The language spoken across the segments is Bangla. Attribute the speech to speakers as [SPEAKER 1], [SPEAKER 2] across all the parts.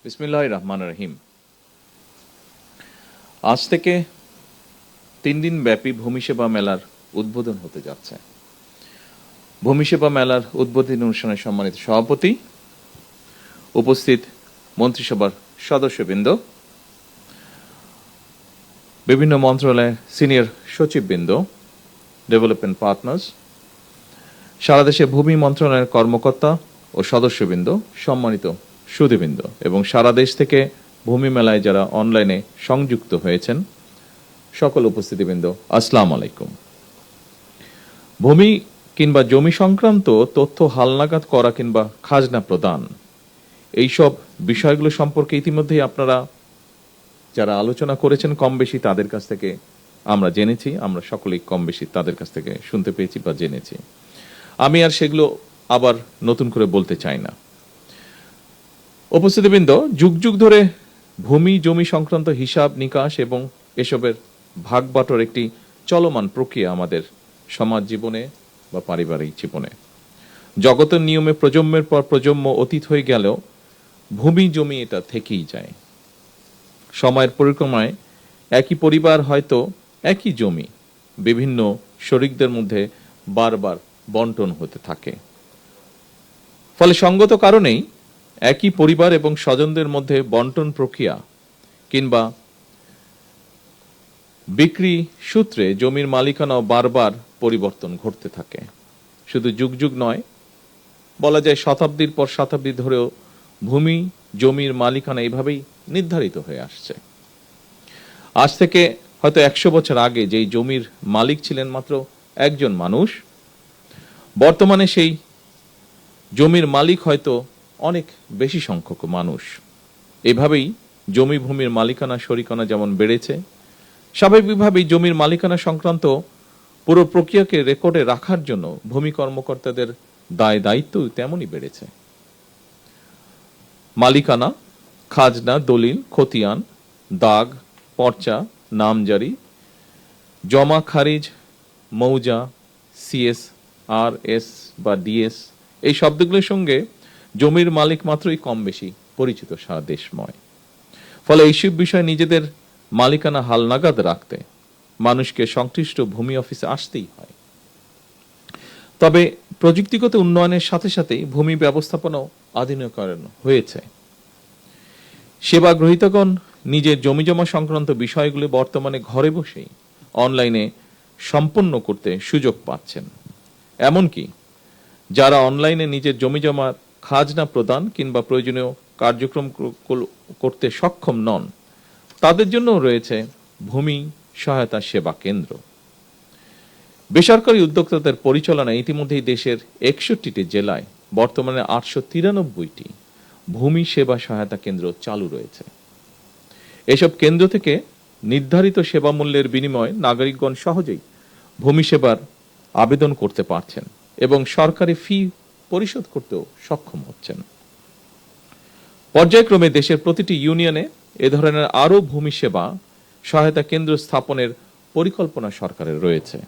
[SPEAKER 1] বিসমিল্লাহির রহমানির রহিম। আজ থেকে 3 দিন ব্যাপী ভূমি সেবা মেলার উদ্বোধন হতে যাচ্ছে। ভূমি সেবা মেলার উদ্বোধনী অনুষ্ঠানে সম্মানিত সভাপতি, উপস্থিত মন্ত্রিসভার সদস্যবৃন্দ, বিভিন্ন মন্ত্রণালয়ের সিনিয়র সচিববৃন্দ, ডেভেলপমেন্ট পার্টনার্স, সারা দেশে ভূমি মন্ত্রণালয়ের কর্মকর্তা ও সদস্যবৃন্দ, সম্মানিত সুধীবৃন্দ এবং সারা দেশ থেকে ভূমি মেলায় যারা অনলাইনে সংযুক্ত হয়েছেন সকল উপস্থিতিবৃন্দ, আসসালামু আলাইকুম। ভূমি কিংবা জমি সংক্রান্ত তথ্য হালনাগাদ করা কিংবা খাজনা প্রদান, এইসব বিষয়গুলো সম্পর্কে ইতিমধ্যেই আপনারা যারা আলোচনা করেছেন কম বেশি তাদের কাছ থেকে আমরা জেনেছি, আমরা সকলেই কম বেশি তাদের কাছ থেকে শুনতে পেয়েছি বা জেনেছি। আমি আর সেগুলো আবার নতুন করে বলতে চাই না। উপস্থিতিবৃন্দ, যুগ যুগ ধরে ভূমি জমি সংক্রান্ত হিসাব নিকাশ এবং এসবের ভাগবাটোর একটি চলমান প্রক্রিয়া আমাদের সমাজ জীবনে বা পারিবারিক জীবনে। জগতের নিয়মে প্রজন্মের পর প্রজন্ম অতীত হয়ে গেলেও ভূমি জমি এটা থেকেই যায়। সময়ের পরিক্রমায় একই পরিবার হয়তো একই জমি বিভিন্ন শরিকদের মধ্যে বারবার বন্টন হতে থাকে। ফলে সঙ্গত কারণেই একই পরিবার এবং স্বজনদের মধ্যে বন্টন প্রক্রিয়া কিংবা বিক্রি সূত্রে জমির মালিকানাও বারবার পরিবর্তন ঘটতে থাকে। শুধু যুগ যুগ নয়, বলা যায় শতাব্দীর পর শতাব্দী ধরেও ভূমি জমির মালিকানা এইভাবেই নির্ধারিত হয়ে আসছে। আজ থেকে হয়তো 100 বছর আগে যেই জমির মালিক ছিলেন মাত্র একজন মানুষ, বর্তমানে সেই জমির মালিক হয়তো অনেক বেশি সংখ্যক মানুষ। এভাবেই জমি ভূমির মালিকানা শরিকানা যেমন বেড়েছে, স্বাভাবিকভাবেই জমির মালিকানা সংক্রান্ত পুরো প্রক্রিয়াকে রেকর্ডে রাখার জন্য ভূমি কর্মকর্তাদের দায় দায়িত্ব তেমনই বেড়েছে। মালিকানা, খাজনা, দলিল, খতিয়ান, দাগ, পর্চা, নামজারি, জমা খারিজ, মৌজা, সিএস, আর এস বা ডিএস, এই শব্দগুলোর সঙ্গে জমির মালিক মাত্রই কম বেশি পরিচিত সারা দেশময়। ফলে এইসব বিষয়ে নিজেদের মালিকানা হালনাগাদ রাখতে মানুষকে সংশ্লিষ্ট ভূমি অফিসে আসতেই হয়। তবে প্রযুক্তিগত উন্নয়নের সাথে সাথেই ভূমি ব্যবস্থাপনাও আধুনিকরণ হয়েছে। সেবা গ্রহীতাগণ নিজের জমিজমা সংক্রান্ত বিষয়গুলি বর্তমানে ঘরে বসেই অনলাইনে সম্পন্ন করতে সুযোগ পাচ্ছেন। এমনকি যারা অনলাইনে নিজের জমিজমার খাজনা প্রদান কিংবা প্রয়োজনীয় কার্যক্রম করতে সক্ষম নন, তাদের জন্য রয়েছে ভূমি সহায়তা সেবা কেন্দ্র। বেসরকারি উদ্যোক্তাদের পরিচালনায় ইতিমধ্যেই দেশের 61টি জেলায় বর্তমানে 893টি ভূমি সেবা সহায়তা কেন্দ্র চালু রয়েছে। এসব কেন্দ্র থেকে নির্ধারিত সেবা মূল্যের বিনিময়ে নাগরিকগণ সহজেই ভূমি সেবার আবেদন করতে পারছেন এবং সরকারি ফি পরিশোধ করতেও সক্ষম হচ্ছেন। পর্যায়ক্রমে দেশের প্রতিটি ইউনিয়নে এ ধরনের আরও ভূমি সেবা সহায়তা কেন্দ্র স্থাপনের পরিকল্পনা সরকারের রয়েছে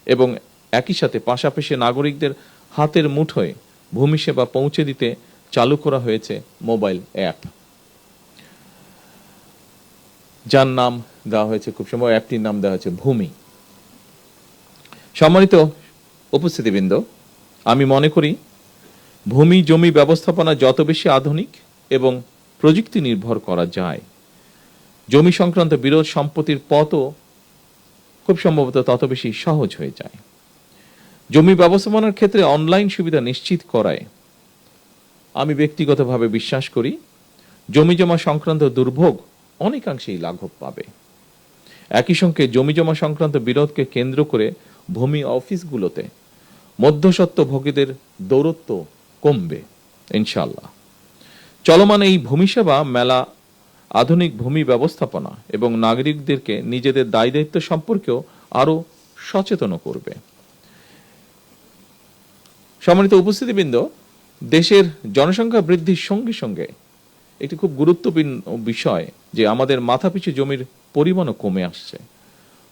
[SPEAKER 1] এবং একই সাথে পাশাপাশি নাগরিকদের হাতের মুঠোয় ভূমি সেবা পৌঁছে দিতে চালু করা হয়েছে মোবাইল অ্যাপ, যার নাম দেওয়া হয়েছে, খুব সম্ভব অ্যাপটির নাম দেওয়া হয়েছে ভূমি। সম্মানিত উপস্থিতিবৃন্দ, আমি মনে করি ভূমি জমি ব্যবস্থাপনা যত বেশি আধুনিক এবং প্রযুক্তি নির্ভর করা যায়, জমি সংক্রান্ত বিরোধ সম্পত্তির পথও খুব সম্ভবত তত বেশি সহজ হয়ে যায়। জমি ব্যবস্থাপনার ক্ষেত্রে অনলাইন সুবিধা নিশ্চিত করায় আমি ব্যক্তিগতভাবে বিশ্বাস করি জমিজমা সংক্রান্ত দুর্ভোগ অনেকাংশেই লাঘব পাবে। একই সঙ্গে জমিজমা সংক্রান্ত বিরোধকে কেন্দ্র করে ভূমি অফিসগুলোতে মধ্যস্বত্ব ভোগীদের দৌরত্ব কমবে ইনশাআল্লাহ। চলমান এই ভূমি সেবা মেলা আধুনিক ভূমি ব্যবস্থাপনা এবং নাগরিকদেরকে নিজেদের দায় দায়িত্ব সম্পর্কেও আরো সচেতন করবে। সম্মানিত উপস্থিতিবৃন্দ, দেশের জনসংখ্যা বৃদ্ধির সঙ্গে সঙ্গে একটি খুব গুরুত্বপূর্ণ বিষয় যে আমাদের মাথাপিছু জমির পরিমাণও কমে আসছে।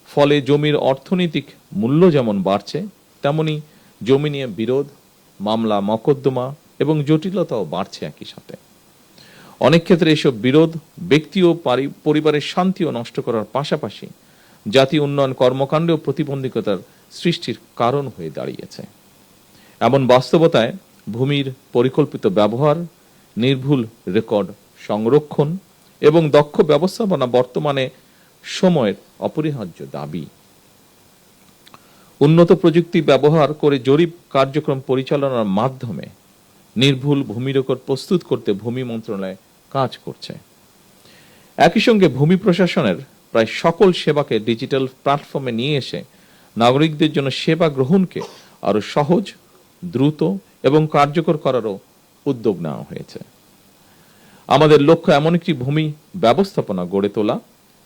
[SPEAKER 1] ফলে জমির অর্থনৈতিক মূল্য যেমন বাড়ছে, তেমনি জমি নিয়ে বিরোধ, মামলা, মকদ্দমা এবং জটিলতাও বাড়ছে একই সাথে। অনেক ক্ষেত্রে এসব বিরোধ ব্যক্তি ও পরিবারের শান্তিও নষ্ট করার পাশাপাশি জাতীয় উন্নয়ন কর্মকাণ্ডেও প্রতিবন্ধকতার সৃষ্টির কারণ হয়ে দাঁড়িয়েছে। এমন বাস্তবতায় ভূমির পরিকল্পিত ব্যবহার, নির্ভুল রেকর্ড সংরক্ষণ এবং দক্ষ ব্যবস্থাপনা বর্তমানে সময়ের অপরিহার্য দাবি। উন্নত প্রযুক্তি ব্যবহার করে জরিপ কার্যক্রম পরিচালনার মাধ্যমে নির্ভুল ভূমি রেকর্ড প্রস্তুত করতে ভূমি মন্ত্রণালয় কাজ করছে। একই সঙ্গে ভূমি প্রশাসনের প্রায় সকল সেবাকে ডিজিটাল প্ল্যাটফর্মে নিয়ে এসে নাগরিকদের জন্য সেবা গ্রহণকে আরো সহজ, দ্রুত এবং কার্যকর করারও উদ্যোগ নেওয়া হয়েছে। আমাদের লক্ষ্য এমন একটি ভূমি ব্যবস্থাপনা গড়ে তোলা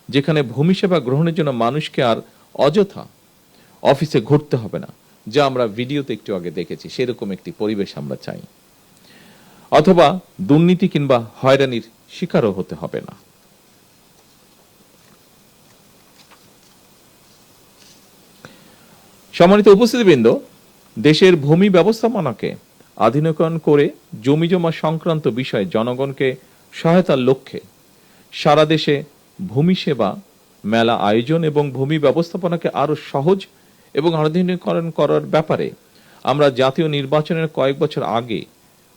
[SPEAKER 1] যেখানে ভূমি সেবা গ্রহণের জন্য মানুষকে আর অযথা অফিসে ঘুরতে হবে না, যা আমরা ভিডিওতে একটু আগে দেখেছি। সেরকম একটি পরিবেশ আমরা চাই, অথবা দুর্নীতি কিংবা হয়রানির শিকারও হতে হবে না। সম্মানিত উপস্থিতিবৃন্দ, দেশের ভূমি ব্যবস্থাপনাকে আধুনিকায়ন করে জমি জমা সংক্রান্ত বিষয়ে জনগণকে সহায়তার লক্ষ্যে সারা দেশে ভূমি সেবা মেলা আয়োজন এবং ভূমি ব্যবস্থাপনাকে আরো সহজ এবং আধুনিকীকরণ করার ব্যাপারে আমরা জাতীয় নির্বাচনের কয়েক বছর আগে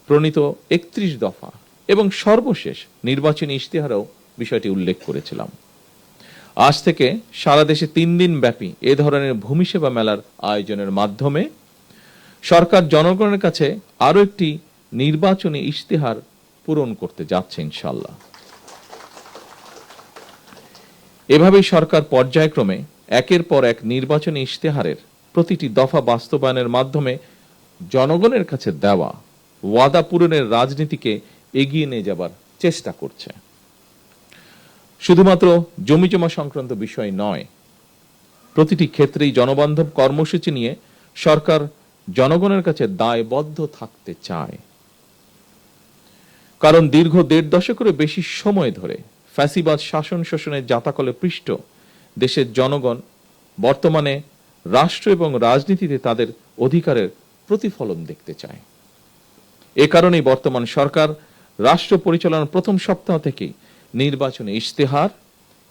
[SPEAKER 1] প্রণীত 31 দফা এবং সর্বশেষ নির্বাচনী ইশতেহারেও বিষয়টি উল্লেখ করেছিলাম। আজ থেকে সারা দেশে 3 দিন ব্যাপী এ ধরনের ভূমি সেবা মেলার আয়োজনের মাধ্যমে সরকার জনগণের কাছে আরো একটি নির্বাচনী ইশতেহার পূরণ করতে যাচ্ছে ইনশাআল্লাহ। এভাবেই সরকার পর্যায়ক্রমে একের পর এক নির্বাচনী ইশতেহারের প্রতিটি দফা বাস্তবায়নের মাধ্যমে জনগণের কাছে দেওয়া ওয়াদা পূরণের রাজনীতিকে এগিয়ে নিয়ে যাবার চেষ্টা করছে। শুধুমাত্র জমি জমা সংক্রান্ত বিষয় নয়, প্রতিটি ক্ষেত্রেই জনবান্ধব কর্মসূচি নিয়ে সরকার জনগণের কাছে দায়বদ্ধ থাকতে চায়। কারণ দীর্ঘ 1.5 দশকেরও বেশি সময় ধরে ফ্যাসিবাদ শাসন শোষণের জাতাকলে পৃষ্ঠ দেশের জনগণ বর্তমানে রাষ্ট্র এবং রাজনীতিতে তাদের অধিকারের প্রতিফলন দেখতে চায়। এ কারণেই বর্তমান সরকার রাষ্ট্র পরিচালনার প্রথম সপ্তাহ থেকেই নির্বাচনী ইশতেহার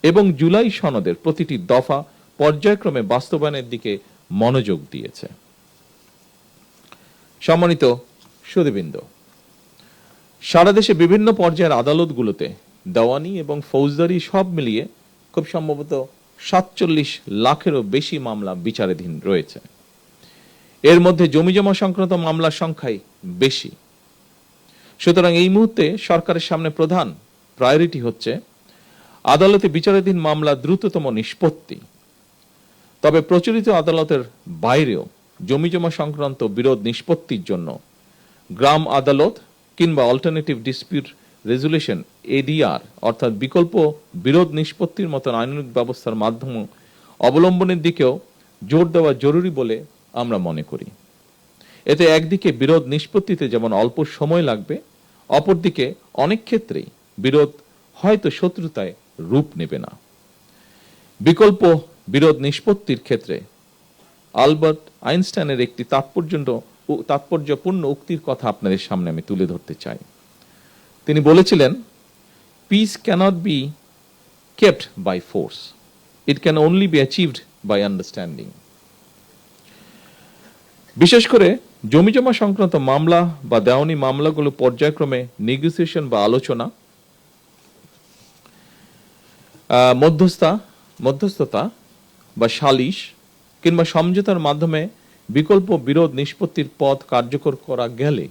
[SPEAKER 1] এবং জুলাই সনদের প্রতিটি দফা পর্যায়ক্রমে বাস্তবায়নের দিকে মনোযোগ দিয়েছে। সম্মানিত সুধীবৃন্দ, সারা দেশে বিভিন্ন পর্যায়ের আদালতগুলোতে দেওয়ানি এবং ফৌজদারি সব মিলিয়ে খুব সম্ভবত 47 লাখেরও বেশি মামলা বিচারাধীন রয়েছে। এর মধ্যে জমিজমা সংক্রান্ত মামলার সংখ্যাই বেশি। সুতরাং এই মুহূর্তে সরকারের সামনে প্রধান প্রায়োরিটি হচ্ছে আদালতে বিচারাধীন মামলা দ্রুততম নিষ্পত্তি। তবে প্রচলিত আদালতের বাইরেও জমিজমা সংক্রান্ত বিরোধ নিষ্পত্তির জন্য গ্রাম আদালত কিংবা অল্টারনেটিভ ডিসপিউট রেজুলেশন এডিআর অর্থাৎ বিকল্প বিরোধ নিষ্পত্তির মতন আইনানুগ ব্যবস্থার মাধ্যম অবলম্বনের দিকেও জোর দেওয়া জরুরি বলে আমরা মনে করি। এতে একদিকে বিরোধ নিষ্পত্তিতে যেমন অল্প সময় লাগবে, অপরদিকে অনেক ক্ষেত্রেই বিরোধ হয়তো শত্রুতায় রূপ নেবে না। বিকল্প বিরোধ নিষ্পত্তির ক্ষেত্রে আলবার্ট আইনস্টাইনের একটি তাৎপর্যপূর্ণ উক্তির কথা আপনাদের সামনে আমি তুলে ধরতে চাই। তিনি বলেছিলেন, peace cannot be kept by force, it can only be achieved by understanding. বিশেষ করে জমিজমা সংক্রান্ত মামলা বা দেওয়ানি মামলাগুলো পর্যায়ক্রমে নেগোসিয়েশন বা আলোচনা, মধ্যস্থতা বা সালিশ কিংবা সমঝোতার মাধ্যমে বিকল্প বিরোধ নিষ্পত্তির পথ কার্যকর করা গেলে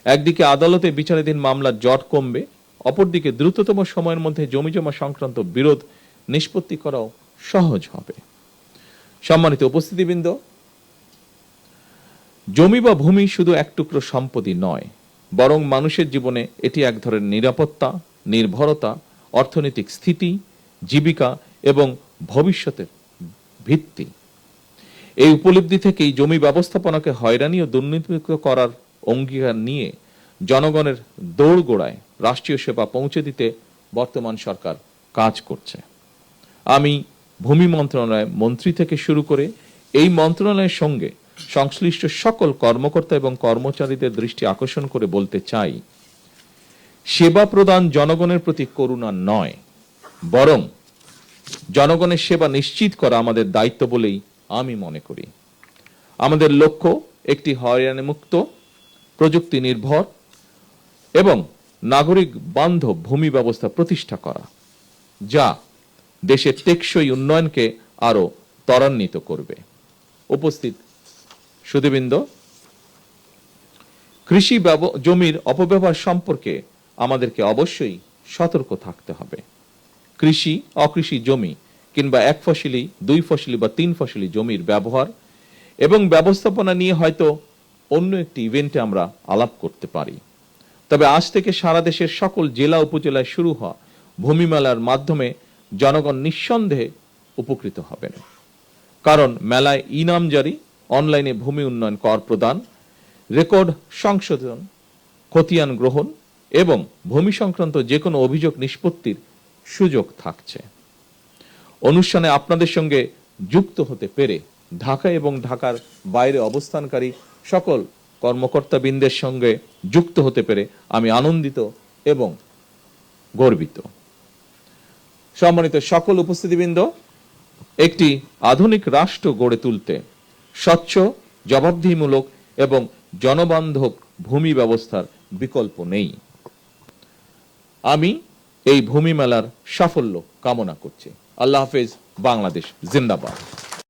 [SPEAKER 1] একদিকে আদালতে বিচারাধীন মামলার জট কমবে, অপরদিকে দ্রুততম সময়ের মধ্যে জমিজমা সংক্রান্ত বিরোধ নিষ্পত্তি করাও সহজ হবে। সম্মানিত উপস্থিতিবৃন্দ, জমি বা ভূমি শুধু এক টুকরো সম্পত্তি নয়, বরং মানুষের জীবনে এটি এক ধরনের নিরাপত্তা, নির্ভরতা, অর্থনৈতিক স্থিতি, জীবিকা এবং ভবিষ্যতের ভিত্তি। এই উপলব্ধি থেকেই জমি ব্যবস্থাপনাকে হয়রানি ও দুর্নীতিমুক্ত করার অঙ্গীকার নিয়ে জনগণের দোরগোড়ায় রাষ্ট্রীয় সেবা পৌঁছে দিতে বর্তমান সরকার কাজ করছে। আমি ভূমি মন্ত্রণালয় মন্ত্রী থেকে শুরু করে এই মন্ত্রণালয়ের সঙ্গে সংশ্লিষ্ট সকল কর্মকর্তা এবং কর্মচারীদের দৃষ্টি আকর্ষণ করে বলতে চাই, সেবা প্রদান জনগণের প্রতি করুণা নয়, বরং জনগণের সেবা নিশ্চিত করা আমাদের দায়িত্ব বলেই আমি মনে করি। আমাদের লক্ষ্য একটি হয়রানিমুক্ত, প্রযুক্তি নির্ভর এবং নাগরিক বান্ধব ভূমি ব্যবস্থা প্রতিষ্ঠা করা, যা দেশের টেকসই উন্নয়নকে আরো ত্বরান্বিত করবে। উপস্থিত সুধীবৃন্দ, কৃষি জমির অপব্যবহার সম্পর্কে আমাদেরকে অবশ্যই সতর্ক থাকতে হবে। কৃষি, অকৃষি জমি কিংবা এক ফসলি, দুই ফসলি বা তিন ফসলি জমির ব্যবহার এবং ব্যবস্থাপনা নিয়ে হয়তো অন্য একটি ইভেন্টে আমরা আলাপ করতে পারি। তবে আজ থেকে সারা দেশের সকল জেলা উপজেলায় শুরু হওয়া ভূমি মেলার মাধ্যমে জনগণ নিঃসন্দেহে উপকৃত হবেন। কারণ মেলায় ইনামজারি, অনলাইনে ভূমি উন্নয়ন কর প্রদান, রেকর্ড সংশোধন, খতিয়ান গ্রহণ এবং ভূমি সংক্রান্ত যে কোনো অভিযোগ নিষ্পত্তির সুযোগ থাকছে। অনুষ্ঠানে আপনাদের সঙ্গে যুক্ত হতে পেরে ঢাকা এবং ঢাকার বাইরে অবস্থানকারী সকল কর্মকর্তাবৃন্দের সঙ্গে যুক্ত হতে পেরে আমি আনন্দিত এবং গর্বিত। সম্মানিত সকল উপস্থিতিবৃন্দ, একটি আধুনিক রাষ্ট্র গড়ে তুলতে স্বচ্ছ, জবাবদিহিমূলক এবং জনবান্ধব ভূমি ব্যবস্থার বিকল্প নেই। আমি এই ভূমি মেলার সাফল্য কামনা করছি। আল্লাহ হাফেজ। বাংলাদেশ জিন্দাবাদ।